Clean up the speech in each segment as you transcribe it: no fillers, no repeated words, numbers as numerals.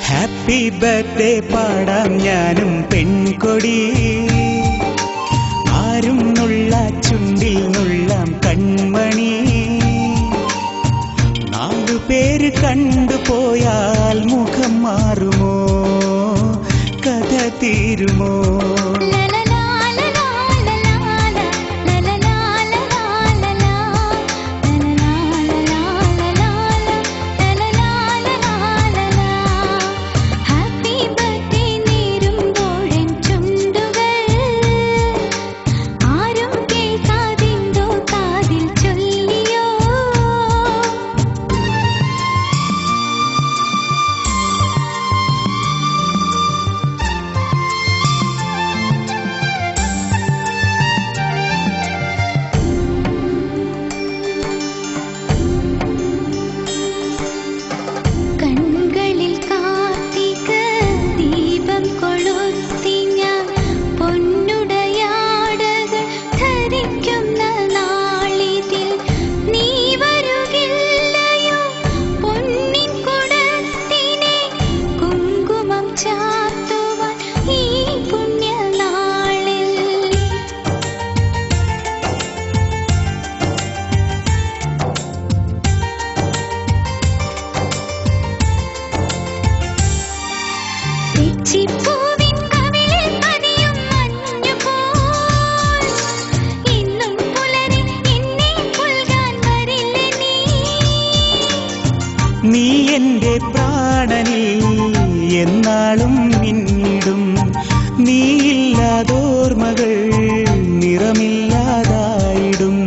Happy birthday പാടാം ഞാനും പെൺകൊടി, ആരും നുള്ള ചുണ്ടിൽ നുള്ളാം കൺമണി. 4 പേര് കണ്ടുപോയാൽ മുഖം മാറുമോ, കഥ തീരുമോ? നീ എന്റെ പ്രാണനിൽ എന്നാളും മിന്നിടും, നീയില്ലാതോർമ്മകൾ നിറമില്ലാതായിടും.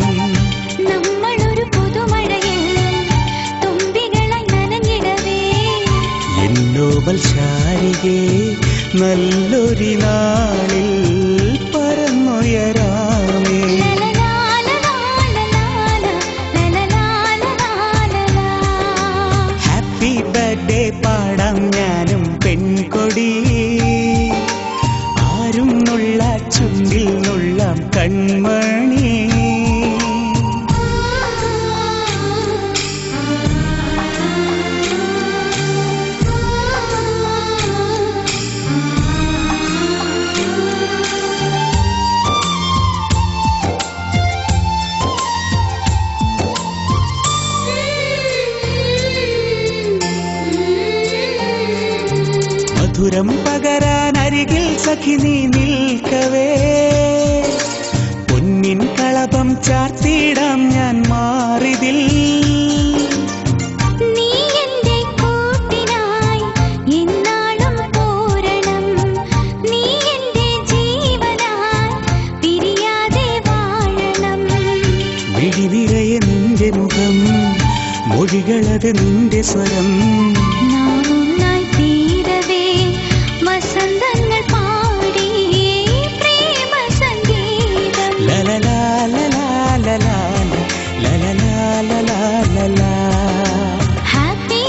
നമ്മളൊരു പുതുമഴയിൽ തുമ്പികളായി നനഞ്ഞിടവേ, എന്നോവൽ ശാരികേ നല്ലൊരു നാളിൽ പറന്നുയരാമേ. ഹാപ്പി ബർത്ത്ഡേ പാടാം ഞാനും പെൺകൊടി, ആരും നുള്ള ചുണ്ടിൽ നുള്ളാം കൺമണി. മധുരം പകരാൻ അരികിൽ സഖി നീ നിൽക്കവേ, പൊന്നിൻ കളഭം ചാർത്തിയിടാം ഞാൻ മാറിതിൽ. നീ എന്റെ കൂട്ടിനായി എന്നാളും പോരണം, നീ എന്റെ ജീവനായി പിരിയാതെ വാഴണം. മിഴി നിറയെ നിന്റെ മുഖം, മൊഴികളത് നിന്റെ സ്വരം. വസന്തങ്ങൾ പാടി പ്രേമ സംഗീതം. ഹാപ്പി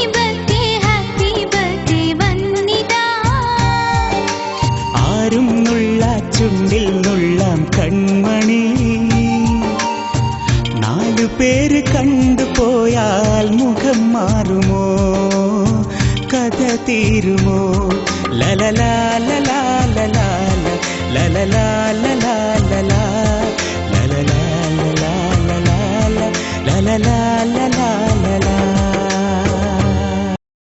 ബർത്ത്ഡേ വന്നിതാ, ആരും നുള്ള ചുണ്ടിൽ നുള്ളാം കൺമണി. 4 പേര് കണ്ടുപോയാൽ മുഖം മാറുമോ, കഥ തീരുമോ? ലലലാ ലലാ ലലാ ലലാ ലലാ ലലാ.